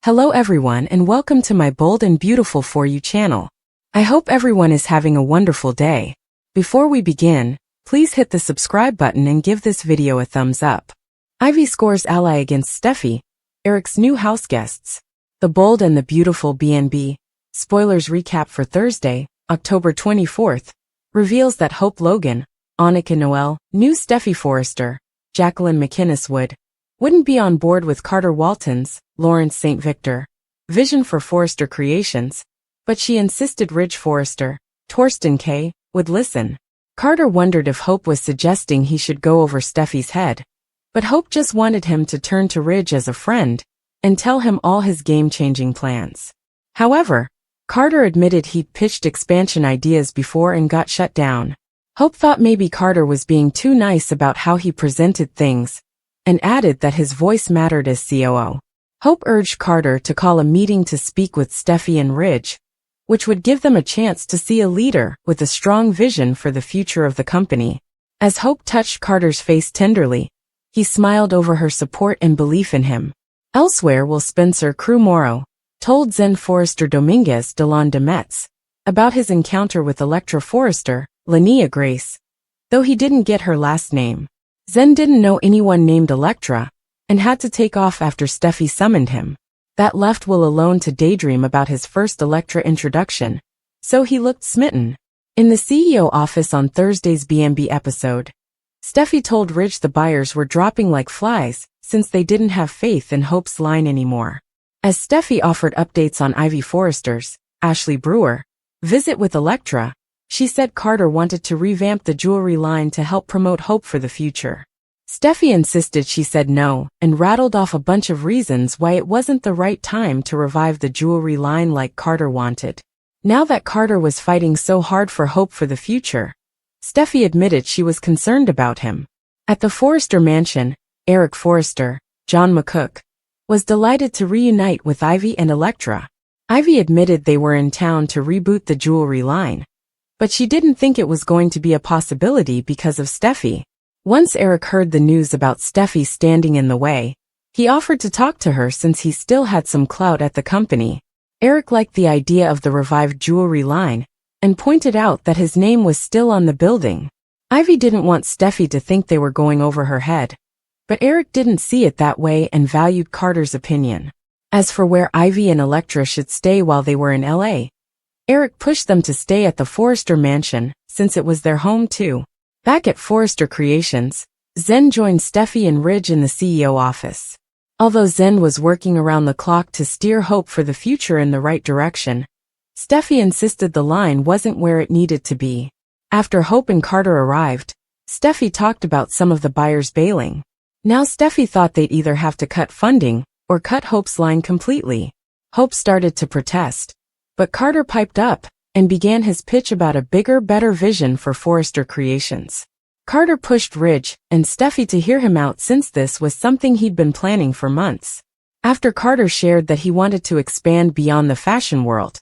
Hello everyone and welcome to my Bold and Beautiful For You channel. I hope everyone is having a wonderful day. Before we begin, please hit the subscribe button and give this video a thumbs up. Ivy scores ally against Steffy, Eric's new house guests. The Bold and the Beautiful B&B, spoilers recap for Thursday, October 24th, reveals that Hope Logan, Annika Noel, new Steffy Forrester, Jacqueline McInnes wouldn't be on board with Carter Walton's, Lawrence St. Victor, vision for Forrester Creations, but she insisted Ridge Forrester, Torsten K., would listen. Carter wondered if Hope was suggesting he should go over Steffy's head, but Hope just wanted him to turn to Ridge as a friend and tell him all his game-changing plans. However, Carter admitted he'd pitched expansion ideas before and got shut down. Hope thought maybe Carter was being too nice about how he presented things, and added that his voice mattered as COO. Hope urged Carter to call a meeting to speak with Steffy and Ridge, which would give them a chance to see a leader with a strong vision for the future of the company. As Hope touched Carter's face tenderly, he smiled over her support and belief in him. Elsewhere, Spencer Crew Morrow told Zen Forrester Dominguez de Lon de Metz about his encounter with Electra Forrester, Linnea Grace, though he didn't get her last name. Zen didn't know anyone named Electra, and had to take off after Steffy summoned him. That left Will alone to daydream about his first Electra introduction, so he looked smitten. In the CEO office on Thursday's B&B episode, Steffy told Ridge the buyers were dropping like flies since they didn't have faith in Hope's line anymore. As Steffy offered updates on Ivy Forrester's, Ashley Brewer, visit with Electra, she said Carter wanted to revamp the jewelry line to help promote Hope for the future. Steffy insisted she said no and rattled off a bunch of reasons why it wasn't the right time to revive the jewelry line like Carter wanted. Now that Carter was fighting so hard for Hope for the future, Steffy admitted she was concerned about him. At the Forrester mansion, Eric Forrester, John McCook, was delighted to reunite with Ivy and Electra. Ivy admitted they were in town to reboot the jewelry line, but she didn't think it was going to be a possibility because of Steffy. Once Eric heard the news about Steffy standing in the way, he offered to talk to her since he still had some clout at the company. Eric liked the idea of the revived jewelry line, and pointed out that his name was still on the building. Ivy didn't want Steffy to think they were going over her head, but Eric didn't see it that way and valued Carter's opinion. As for where Ivy and Electra should stay while they were in LA, Eric pushed them to stay at the Forrester mansion, since it was their home too. Back at Forrester Creations, Zen joined Steffy and Ridge in the CEO office. Although Zen was working around the clock to steer Hope for the future in the right direction, Steffy insisted the line wasn't where it needed to be. After Hope and Carter arrived, Steffy talked about some of the buyers bailing. Now Steffy thought they'd either have to cut funding or cut Hope's line completely. Hope started to protest, but Carter piped up and began his pitch about a bigger, better vision for Forrester Creations. Carter pushed Ridge and Steffy to hear him out since this was something he'd been planning for months. After Carter shared that he wanted to expand beyond the fashion world,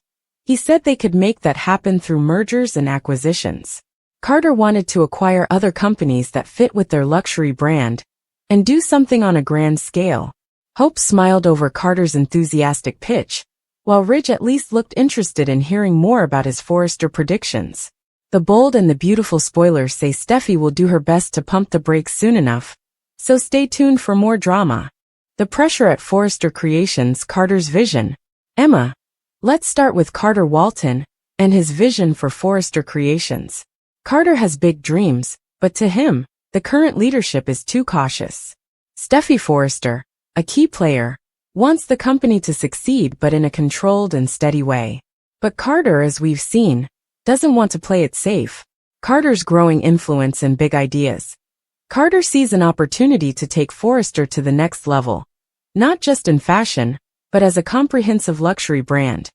he said they could make that happen through mergers and acquisitions. Carter wanted to acquire other companies that fit with their luxury brand and do something on a grand scale. Hope smiled over Carter's enthusiastic pitch, while Ridge at least looked interested in hearing more about his Forrester predictions. The Bold and the Beautiful spoilers say Steffy will do her best to pump the brakes soon enough, so stay tuned for more drama. The pressure at Forrester Creations, Carter's vision. Emma. Let's start with Carter Walton and his vision for Forrester Creations. Carter has big dreams, but to him, the current leadership is too cautious. Steffy Forrester, a key player, wants the company to succeed but in a controlled and steady way. But Carter, as we've seen, doesn't want to play it safe. Carter's growing influence and big ideas. Carter sees an opportunity to take Forrester to the next level, not just in fashion, but as a comprehensive luxury brand.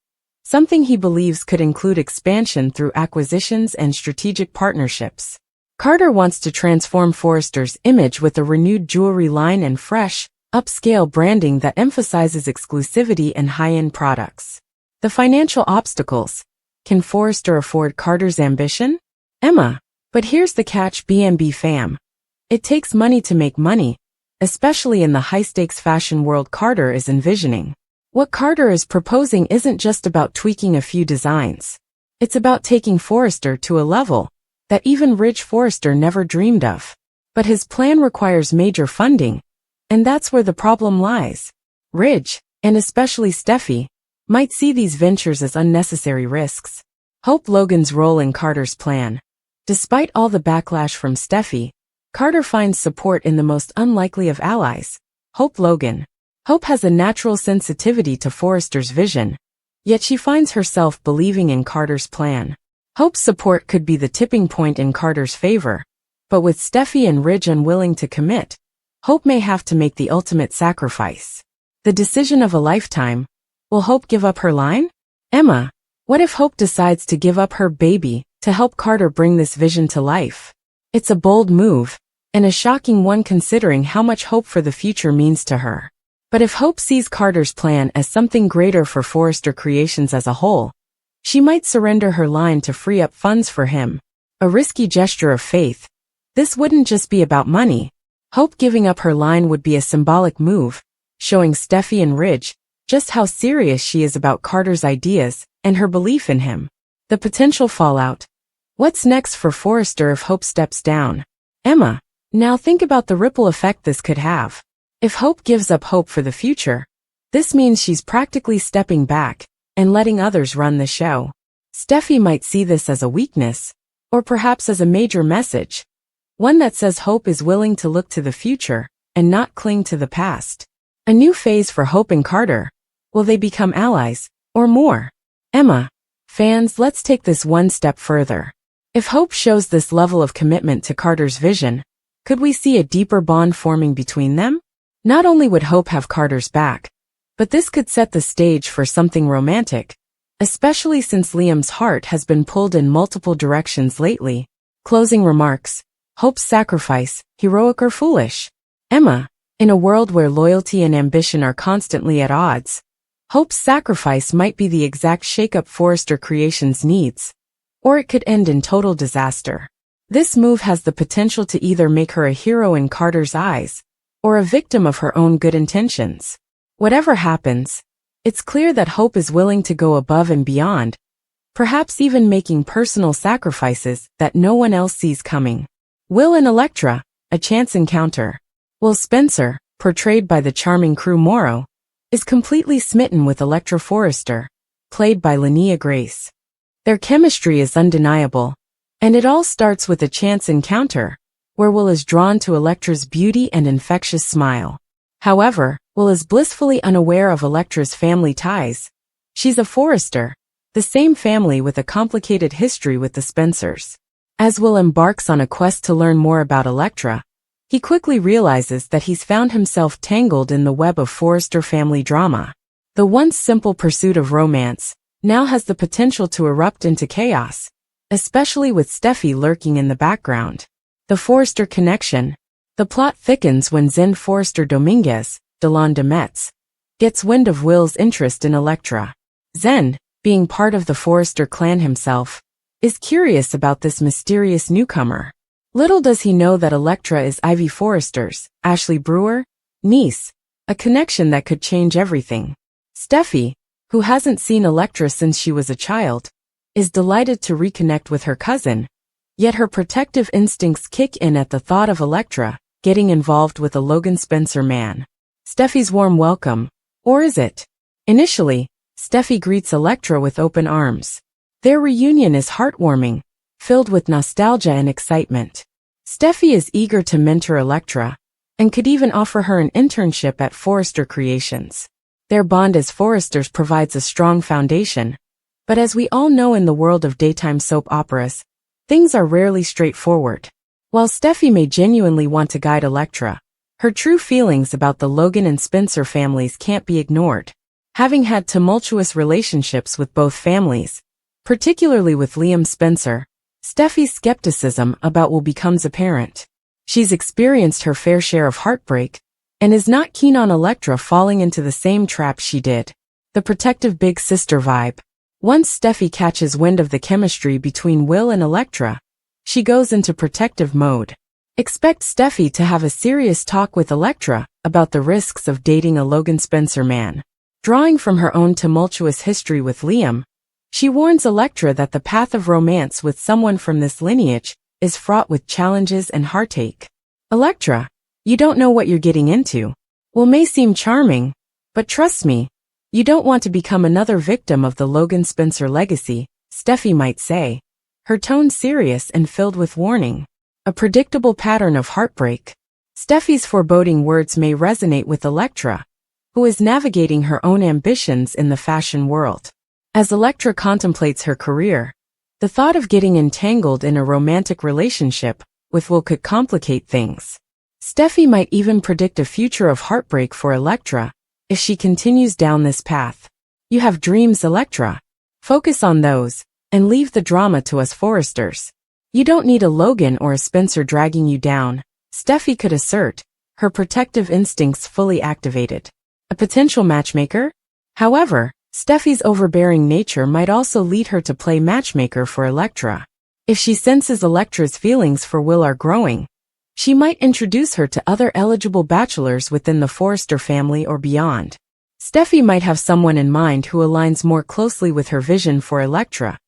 Something he believes could include expansion through acquisitions and strategic partnerships. Carter wants to transform Forrester's image with a renewed jewelry line and fresh, upscale branding that emphasizes exclusivity and high-end products. The financial obstacles. Can Forrester afford Carter's ambition? Emma. But here's the catch, B&B fam. It takes money to make money, especially in the high-stakes fashion world Carter is envisioning. What Carter is proposing isn't just about tweaking a few designs. It's about taking Forrester to a level that even Ridge Forrester never dreamed of. But his plan requires major funding, and that's where the problem lies. Ridge, and especially Steffy, might see these ventures as unnecessary risks. Hope Logan's role in Carter's plan. Despite all the backlash from Steffy, Carter finds support in the most unlikely of allies, Hope Logan. Hope has a natural sensitivity to Forrester's vision, yet she finds herself believing in Carter's plan. Hope's support could be the tipping point in Carter's favor, but with Steffy and Ridge unwilling to commit, Hope may have to make the ultimate sacrifice. The decision of a lifetime. Will Hope give up her line? Emma, what if Hope decides to give up her baby to help Carter bring this vision to life? It's a bold move, and a shocking one considering how much hope for the future means to her. But if Hope sees Carter's plan as something greater for Forrester Creations as a whole, she might surrender her line to free up funds for him. A risky gesture of faith. This wouldn't just be about money. Hope giving up her line would be a symbolic move, showing Steffy and Ridge just how serious she is about Carter's ideas and her belief in him. The potential fallout. What's next for Forrester if Hope steps down? Emma, now think about the ripple effect this could have. If Hope gives up hope for the future, this means she's practically stepping back and letting others run the show. Steffy might see this as a weakness, or perhaps as a major message, one that says Hope is willing to look to the future and not cling to the past. A new phase for Hope and Carter. Will they become allies, or more? Emma, fans, let's take this one step further. If Hope shows this level of commitment to Carter's vision, could we see a deeper bond forming between them? Not only would Hope have Carter's back, but this could set the stage for something romantic, especially since Liam's heart has been pulled in multiple directions lately. Closing remarks. Hope's sacrifice, heroic or foolish? Emma, in a world where loyalty and ambition are constantly at odds, Hope's sacrifice might be the exact shakeup Forrester Creations needs, or it could end in total disaster. This move has the potential to either make her a hero in Carter's eyes, or a victim of her own good intentions. Whatever happens, it's clear that Hope is willing to go above and beyond, perhaps even making personal sacrifices that no one else sees coming. Will and Elektra, a chance encounter. Will Spencer, portrayed by the charming Crew Morrow, is completely smitten with Elektra Forrester, played by Linnea Grace. Their chemistry is undeniable, and it all starts with a chance encounter, where Will is drawn to Elektra's beauty and infectious smile. However, Will is blissfully unaware of Elektra's family ties. She's a Forrester, the same family with a complicated history with the Spencers. As Will embarks on a quest to learn more about Elektra, he quickly realizes that he's found himself tangled in the web of Forrester family drama. The once simple pursuit of romance now has the potential to erupt into chaos, especially with Steffy lurking in the background. The Forrester connection. The plot thickens when Zen Forrester Dominguez, Delon de Metz, gets wind of Will's interest in Elektra. Zen, being part of the Forrester clan himself, is curious about this mysterious newcomer. Little does he know that Elektra is Ivy Forrester's, Ashley Brewer, niece, a connection that could change everything. Steffy, who hasn't seen Elektra since she was a child, is delighted to reconnect with her cousin, yet her protective instincts kick in at the thought of Elektra getting involved with a Logan Spencer man. Steffy's warm welcome, or is it? Initially, Steffy greets Elektra with open arms. Their reunion is heartwarming, filled with nostalgia and excitement. Steffy is eager to mentor Elektra, and could even offer her an internship at Forrester Creations. Their bond as Forresters provides a strong foundation, but as we all know in the world of daytime soap operas, things are rarely straightforward. While Steffy may genuinely want to guide Elektra, her true feelings about the Logan and Spencer families can't be ignored. Having had tumultuous relationships with both families, particularly with Liam Spencer, Steffy's skepticism about Will becomes apparent. She's experienced her fair share of heartbreak, and is not keen on Elektra falling into the same trap she did. The protective big sister vibe. Once Steffy catches wind of the chemistry between Will and Elektra, she goes into protective mode. Expect Steffy to have a serious talk with Elektra about the risks of dating a Logan Spencer man. Drawing from her own tumultuous history with Liam, she warns Elektra that the path of romance with someone from this lineage is fraught with challenges and heartache. Elektra, you don't know what you're getting into. Will may seem charming, but trust me, you don't want to become another victim of the Logan Spencer legacy, Steffy might say, her tone serious and filled with warning. A predictable pattern of heartbreak. Steffy's foreboding words may resonate with Elektra, who is navigating her own ambitions in the fashion world. As Elektra contemplates her career, the thought of getting entangled in a romantic relationship with Will could complicate things. Steffy might even predict a future of heartbreak for Elektra if she continues down this path. You have dreams, Elektra. Focus on those, and leave the drama to us Forresters. You don't need a Logan or a Spencer dragging you down, Steffy could assert, her protective instincts fully activated. A potential matchmaker? However, Steffy's overbearing nature might also lead her to play matchmaker for Elektra. If she senses Elektra's feelings for Will are growing, she might introduce her to other eligible bachelors within the Forrester family or beyond. Steffy might have someone in mind who aligns more closely with her vision for Elektra,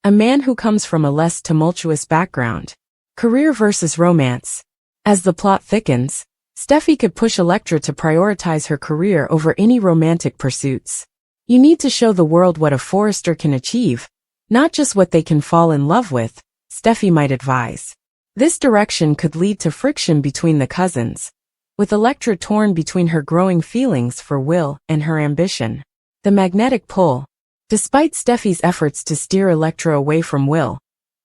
a man who comes from a less tumultuous background. Career versus romance. As the plot thickens, Steffy could push Elektra to prioritize her career over any romantic pursuits. You need to show the world what a Forrester can achieve, not just what they can fall in love with, Steffy might advise. This direction could lead to friction between the cousins, with Elektra torn between her growing feelings for Will and her ambition. The magnetic pull. Despite Steffy's efforts to steer Elektra away from Will,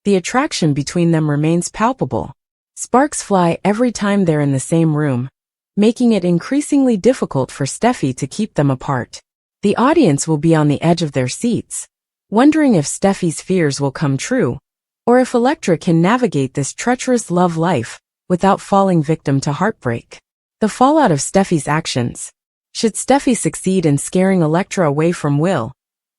the attraction between them remains palpable. Sparks fly every time they're in the same room, making it increasingly difficult for Steffy to keep them apart. The audience will be on the edge of their seats, wondering if Steffy's fears will come true, or if Elektra can navigate this treacherous love life without falling victim to heartbreak. The fallout of Steffy's actions. Should Steffy succeed in scaring Elektra away from Will,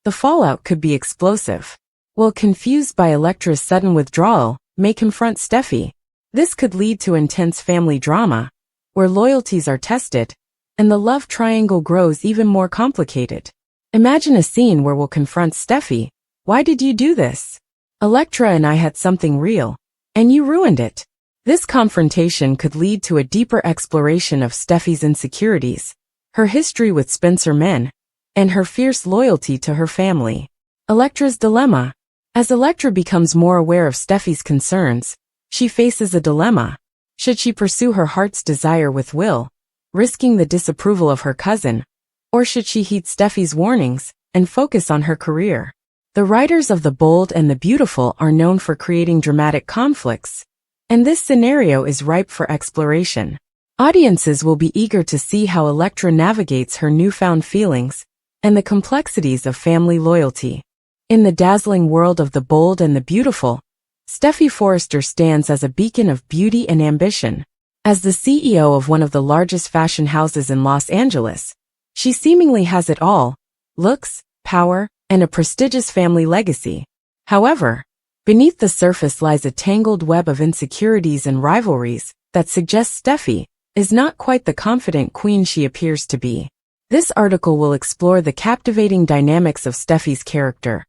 the fallout could be explosive. Will, confused by Elektra's sudden withdrawal, may confront Steffy. This could lead to intense family drama, where loyalties are tested, and the love triangle grows even more complicated. Imagine a scene where Will confronts Steffy. Why did you do this? Elektra and I had something real, and you ruined it. This confrontation could lead to a deeper exploration of Steffy's insecurities, her history with Spencer men, and her fierce loyalty to her family. Elektra's dilemma. As Elektra becomes more aware of Steffy's concerns, she faces a dilemma. Should she pursue her heart's desire with Will, risking the disapproval of her cousin, or should she heed Steffy's warnings and focus on her career? The writers of The Bold and the Beautiful are known for creating dramatic conflicts, and this scenario is ripe for exploration. Audiences will be eager to see how Elektra navigates her newfound feelings and the complexities of family loyalty. In the dazzling world of The Bold and the Beautiful, Steffy Forrester stands as a beacon of beauty and ambition. As the CEO of one of the largest fashion houses in Los Angeles, she seemingly has it all: looks, power, and a prestigious family legacy. However, beneath the surface lies a tangled web of insecurities and rivalries that suggests Steffy is not quite the confident queen she appears to be. This article will explore the captivating dynamics of Steffy's character,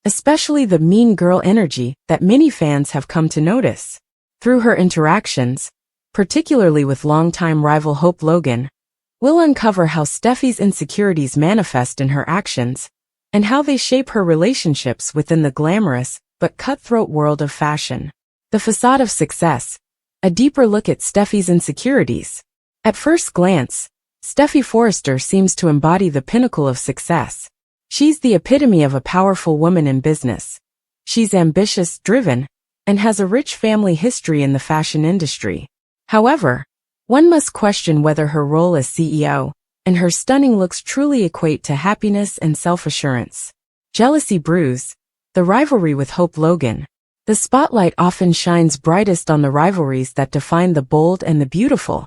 especially the mean girl energy that many fans have come to notice. Through her interactions, particularly with longtime rival Hope Logan, we'll uncover how Steffy's insecurities manifest in her actions, and how they shape her relationships within the glamorous but cutthroat world of fashion. The facade of success. A deeper look at Steffy's insecurities. At first glance, Steffy Forrester seems to embody the pinnacle of success. She's the epitome of a powerful woman in business. She's ambitious, driven, and has a rich family history in the fashion industry. However, one must question whether her role as CEO and her stunning looks truly equate to happiness and self-assurance. Jealousy brews. The rivalry with Hope Logan. The spotlight often shines brightest on the rivalries that define The Bold and the Beautiful,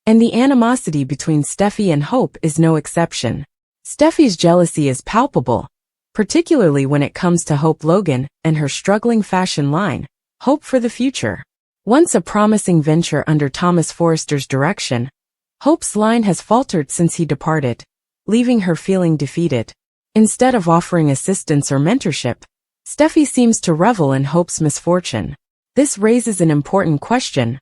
and the animosity between Steffy and Hope is no exception. Steffy's jealousy is palpable, particularly when it comes to Hope Logan and her struggling fashion line, Hope for the Future. Once a promising venture under Thomas Forrester's direction, Hope's line has faltered since he departed. leaving her feeling defeated. Instead of offering assistance or mentorship, Steffy seems to revel in Hope's misfortune. This raises an important question.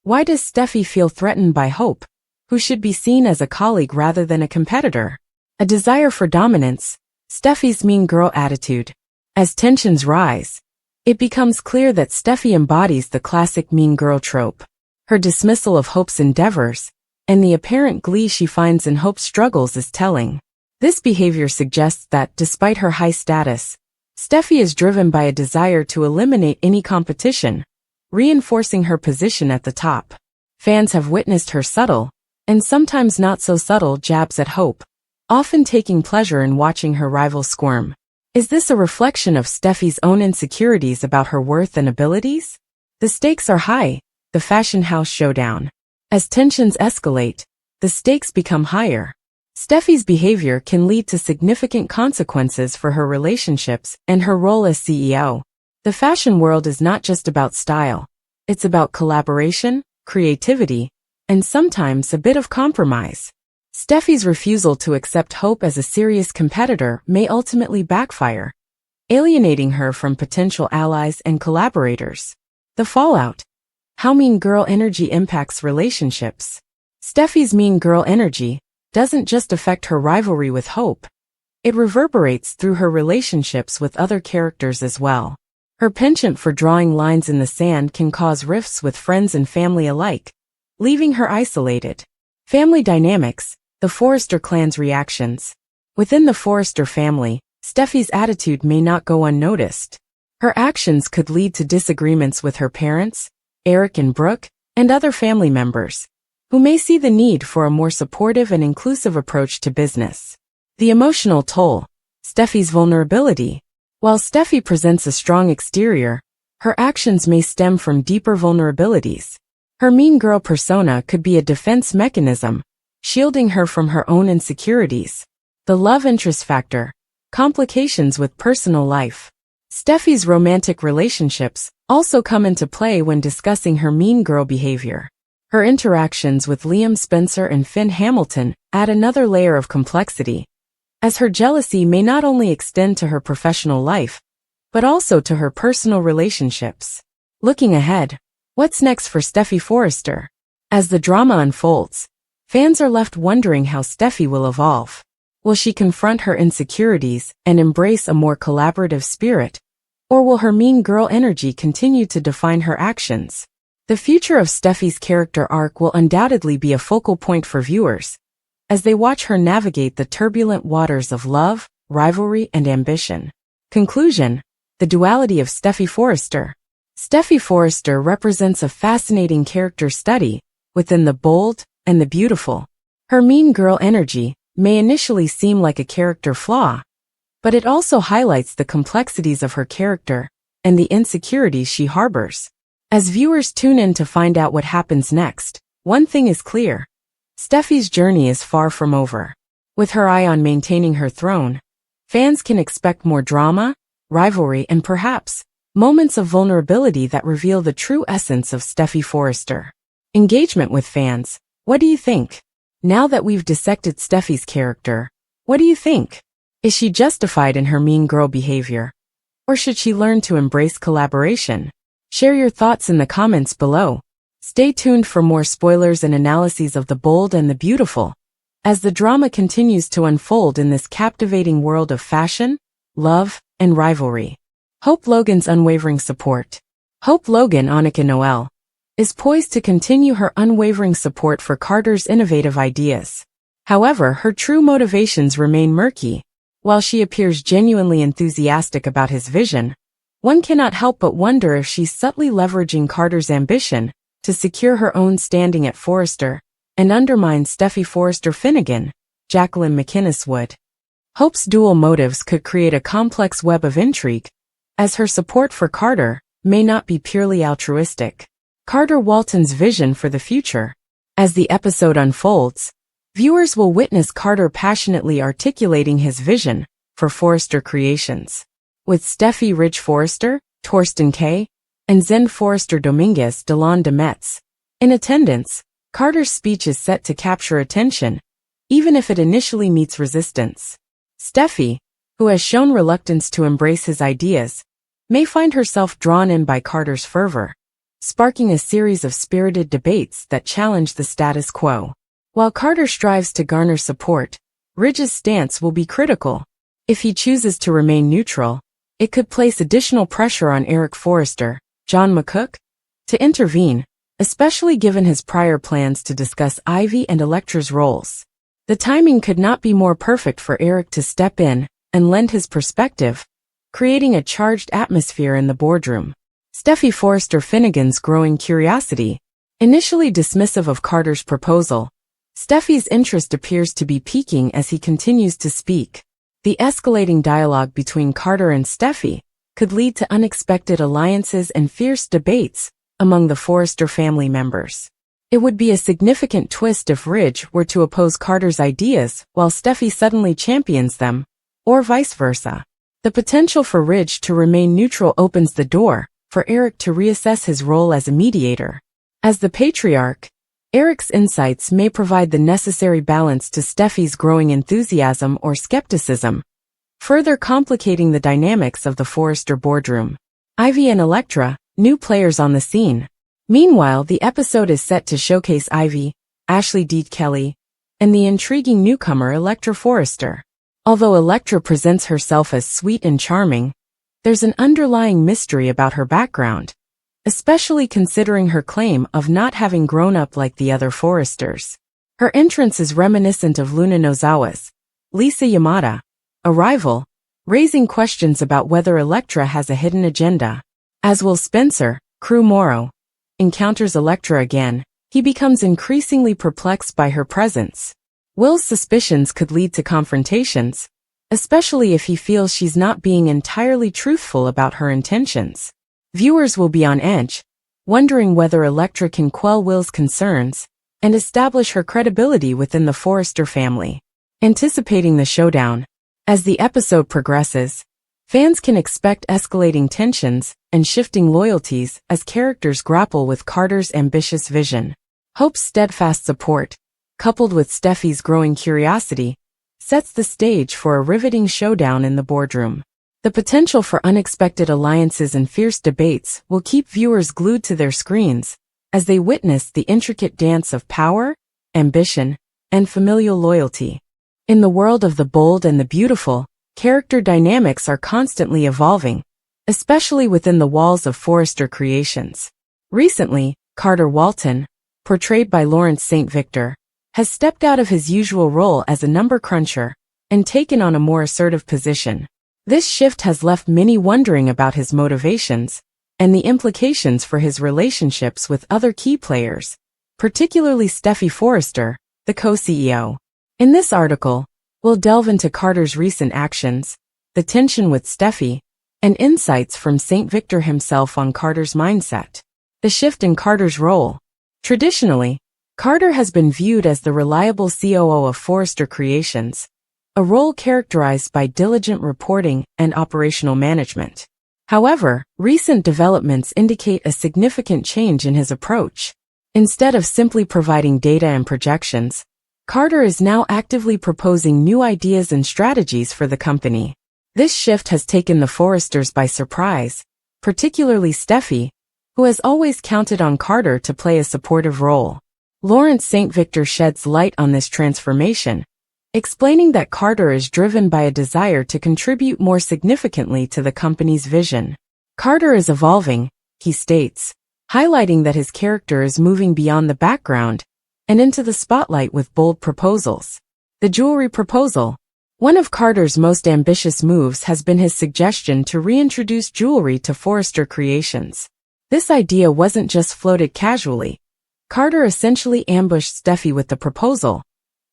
Why does Steffy feel threatened by Hope, who should be seen as a colleague rather than a competitor? A desire for dominance, Steffy's mean girl attitude. As tensions rise, it becomes clear that Steffy embodies the classic mean girl trope. Her dismissal of Hope's endeavors, and the apparent glee she finds in Hope's struggles is telling. This behavior suggests that, despite her high status, Steffy is driven by a desire to eliminate any competition, reinforcing her position at the top. Fans have witnessed her subtle, and sometimes not so subtle, jabs at Hope, often taking pleasure in watching her rival squirm. Is this a reflection of Steffy's own insecurities about her worth and abilities? The stakes are high, the fashion house showdown. As tensions escalate, the stakes become higher. Steffy's behavior can lead to significant consequences for her relationships and her role as CEO. The fashion world is not just about style. It's about collaboration, creativity, and sometimes a bit of compromise. Steffy's refusal to accept Hope as a serious competitor may ultimately backfire, alienating her from potential allies and collaborators. The fallout. How mean girl energy impacts relationships. Steffy's mean girl energy doesn't just affect her rivalry with Hope. It reverberates through her relationships with other characters as well. Her penchant for drawing lines in the sand can cause rifts with friends and family alike, leaving her isolated. Family dynamics. The Forrester clan's reactions. Within the Forrester family, Steffy's attitude may not go unnoticed. Her actions could lead to disagreements with her parents, Eric and Brooke, and other family members, who may see the need for a more supportive and inclusive approach to business. The emotional toll. Steffy's vulnerability. While Steffy presents a strong exterior, her actions may stem from deeper vulnerabilities. Her mean girl persona could be a defense mechanism, shielding her from her own insecurities. The love interest factor. Complications with personal life. Steffy's romantic relationships also come into play when discussing her mean girl behavior. Her interactions with Liam Spencer and Finn Hamilton add another layer of complexity, as her jealousy may not only extend to her professional life, but also to her personal relationships. Looking ahead, what's next for Steffy Forrester? As the drama unfolds, fans are left wondering how Steffy will evolve. Will she confront her insecurities and embrace a more collaborative spirit? Or will her mean girl energy continue to define her actions? The future of Steffy's character arc will undoubtedly be a focal point for viewers, as they watch her navigate the turbulent waters of love, rivalry, and ambition. Conclusion. The duality of Steffy Forrester. Steffy Forrester represents a fascinating character study within the bold and the beautiful. Her mean girl energy may initially seem like a character flaw, but it also highlights the complexities of her character and the insecurities she harbors. As viewers tune in to find out what happens next, one thing is clear. Steffy's journey is far from over. With her eye on maintaining her throne, fans can expect more drama, rivalry, and perhaps moments of vulnerability that reveal the true essence of Steffy Forrester. Engagement with fans. What do you think? Now that we've dissected Steffy's character, what do you think? Is she justified in her mean girl behavior? Or should she learn to embrace collaboration? Share your thoughts in the comments below. Stay tuned for more spoilers and analyses of the bold and the beautiful, as the drama continues to unfold in this captivating world of fashion, love, and rivalry. Hope Logan's unwavering support. Hope Logan Annika Noel is poised to continue her unwavering support for Carter's innovative ideas. However, her true motivations remain murky. While she appears genuinely enthusiastic about his vision, one cannot help but wonder if she's subtly leveraging Carter's ambition to secure her own standing at Forrester and undermine Steffy Forrester Finnegan, Jacqueline McInnes would. Hope's dual motives could create a complex web of intrigue, as her support for Carter may not be purely altruistic. Carter Walton's vision for the future. As the episode unfolds, viewers will witness Carter passionately articulating his vision for Forrester Creations. With Steffy Ridge Forrester, Torsten Kay, and Zen Forrester Dominguez Delon de Metz in attendance, Carter's speech is set to capture attention, even if it initially meets resistance. Steffy, who has shown reluctance to embrace his ideas, may find herself drawn in by Carter's fervor, sparking a series of spirited debates that challenge the status quo. While Carter strives to garner support, Ridge's stance will be critical. If he chooses to remain neutral, it could place additional pressure on Eric Forrester, John McCook, to intervene, especially given his prior plans to discuss Ivy and Elektra's roles. The timing could not be more perfect for Eric to step in and lend his perspective, creating a charged atmosphere in the boardroom. Steffy Forrester Finnegan's growing curiosity. Initially dismissive of Carter's proposal, Steffy's interest appears to be peaking as he continues to speak. The escalating dialogue between Carter and Steffy could lead to unexpected alliances and fierce debates among the Forrester family members. It would be a significant twist if Ridge were to oppose Carter's ideas while Steffy suddenly champions them, or vice versa. The potential for Ridge to remain neutral opens the door for Eric to reassess his role as a mediator. As the patriarch, Eric's insights may provide the necessary balance to Steffy's growing enthusiasm or skepticism, further complicating the dynamics of the Forrester boardroom. Ivy and Elektra, new players on the scene. Meanwhile, the episode is set to showcase Ivy, Ashley D. Kelly, and the intriguing newcomer Elektra Forrester. Although Elektra presents herself as sweet and charming, there's an underlying mystery about her background, especially considering her claim of not having grown up like the other Forresters. Her entrance is reminiscent of Luna Nozawa's Lisa Yamada, a rival, raising questions about whether Elektra has a hidden agenda. As Will Spencer, Crew Morrow, encounters Elektra again, he becomes increasingly perplexed by her presence. Will's suspicions could lead to confrontations, especially if he feels she's not being entirely truthful about her intentions. Viewers will be on edge, wondering whether Elektra can quell Will's concerns and establish her credibility within the Forrester family. Anticipating the showdown. As the episode progresses, fans can expect escalating tensions and shifting loyalties as characters grapple with Carter's ambitious vision. Hope's steadfast support, coupled with Steffy's growing curiosity, sets the stage for a riveting showdown in the boardroom. The potential for unexpected alliances and fierce debates will keep viewers glued to their screens as they witness the intricate dance of power, ambition, and familial loyalty. In the world of the bold and the beautiful, character dynamics are constantly evolving, especially within the walls of Forrester Creations. Recently, Carter Walton, portrayed by Lawrence St. Victor, has stepped out of his usual role as a number cruncher and taken on a more assertive position. This shift has left many wondering about his motivations and the implications for his relationships with other key players, particularly Steffy Forrester, the co-CEO. In this article, we'll delve into Carter's recent actions, the tension with Steffy, and insights from St. Victor himself on Carter's mindset. The shift in Carter's role. Traditionally, Carter has been viewed as the reliable COO of Forrester Creations, a role characterized by diligent reporting and operational management. However, recent developments indicate a significant change in his approach. Instead of simply providing data and projections, Carter is now actively proposing new ideas and strategies for the company. This shift has taken the Forresters by surprise, particularly Steffy, who has always counted on Carter to play a supportive role. Lawrence St. Victor sheds light on this transformation, explaining that Carter is driven by a desire to contribute more significantly to the company's vision. Carter is evolving, he states, highlighting that his character is moving beyond the background and into the spotlight with bold proposals. The jewelry proposal. One of Carter's most ambitious moves has been his suggestion to reintroduce jewelry to Forrester Creations. This idea wasn't just floated casually. Carter essentially ambushed Steffy with the proposal,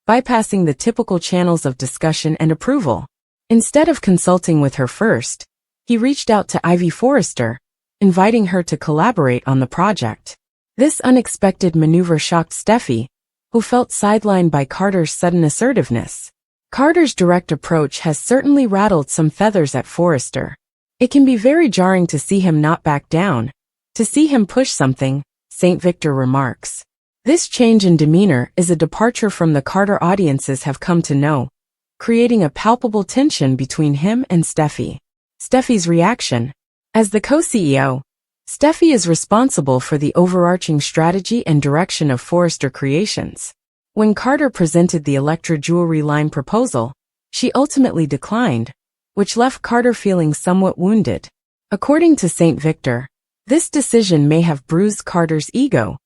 bypassing the typical channels of discussion and approval. Instead of consulting with her first, he reached out to Ivy Forrester, inviting her to collaborate on the project. This unexpected maneuver shocked Steffy, who felt sidelined by Carter's sudden assertiveness. Carter's direct approach has certainly rattled some feathers at Forrester. It can be very jarring to see him not back down, to see him push something, St. Victor remarks. This change in demeanor is a departure from the Carter audiences have come to know, creating a palpable tension between him and Steffy. Steffy's reaction. As the co-CEO, Steffy is responsible for the overarching strategy and direction of Forrester Creations. When Carter presented the Electra jewelry line proposal, she ultimately declined, which left Carter feeling somewhat wounded. According to St. Victor, this decision may have bruised Carter's ego,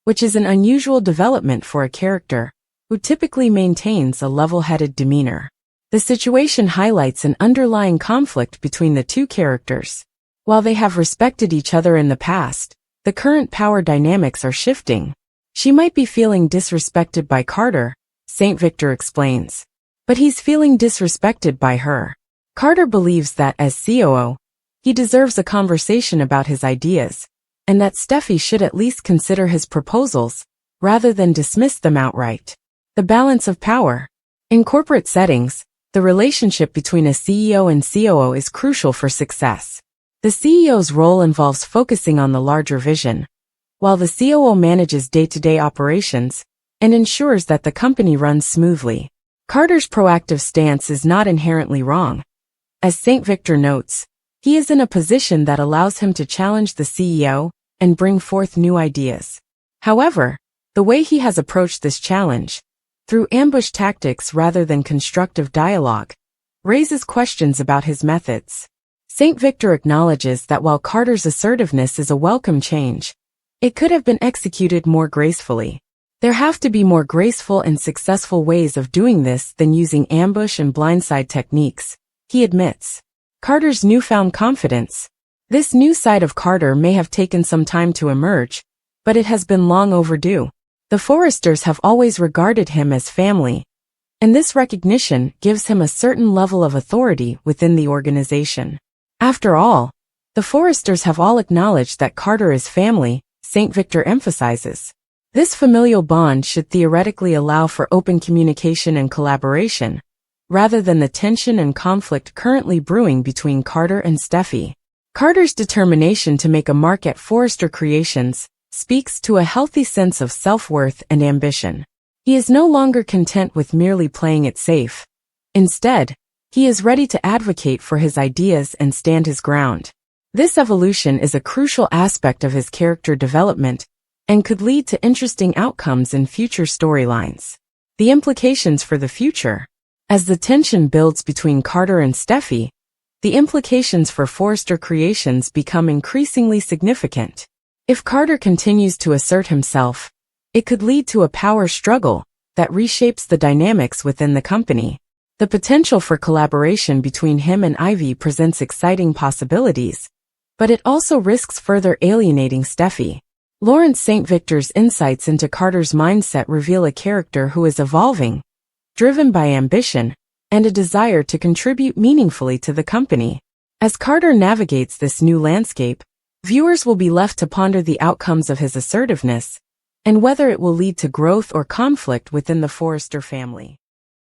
which is an unusual development for a character who typically maintains a level-headed demeanor. The situation highlights an underlying conflict between the two characters. While they have respected each other in the past, the current power dynamics are shifting. She might be feeling disrespected by Carter, St. Victor explains. But he's feeling disrespected by her. Carter believes that as COO, he deserves a conversation about his ideas, and that Steffy should at least consider his proposals, rather than dismiss them outright. The balance of power. In corporate settings, the relationship between a CEO and COO is crucial for success. The CEO's role involves focusing on the larger vision, while the COO manages day-to-day operations and ensures that the company runs smoothly. Carter's proactive stance is not inherently wrong. As St. Victor notes, he is in a position that allows him to challenge the CEO and bring forth new ideas. However, the way he has approached this challenge, through ambush tactics rather than constructive dialogue, raises questions about his methods. St. Victor acknowledges that while Carter's assertiveness is a welcome change, it could have been executed more gracefully. There have to be more graceful and successful ways of doing this than using ambush and blindside techniques, he admits. Carter's newfound confidence. This new side of Carter may have taken some time to emerge, but it has been long overdue. The Forresters have always regarded him as family, and this recognition gives him a certain level of authority within the organization. After all, the Forresters have all acknowledged that Carter is family, St. Victor emphasizes. This familial bond should theoretically allow for open communication and collaboration, rather than the tension and conflict currently brewing between Carter and Steffy. Carter's determination to make a mark at Forrester Creations speaks to a healthy sense of self-worth and ambition. He is no longer content with merely playing it safe. Instead, he is ready to advocate for his ideas and stand his ground. This evolution is a crucial aspect of his character development and could lead to interesting outcomes in future storylines. The implications for the future. As the tension builds between Carter and Steffy, the implications for Forrester Creations become increasingly significant. If Carter continues to assert himself, it could lead to a power struggle that reshapes the dynamics within the company. The potential for collaboration between him and Ivy presents exciting possibilities, but it also risks further alienating Steffy. Lawrence St. Victor's insights into Carter's mindset reveal a character who is evolving, driven by ambition and a desire to contribute meaningfully to the company. As Carter navigates this new landscape, viewers will be left to ponder the outcomes of his assertiveness and whether it will lead to growth or conflict within the Forrester family.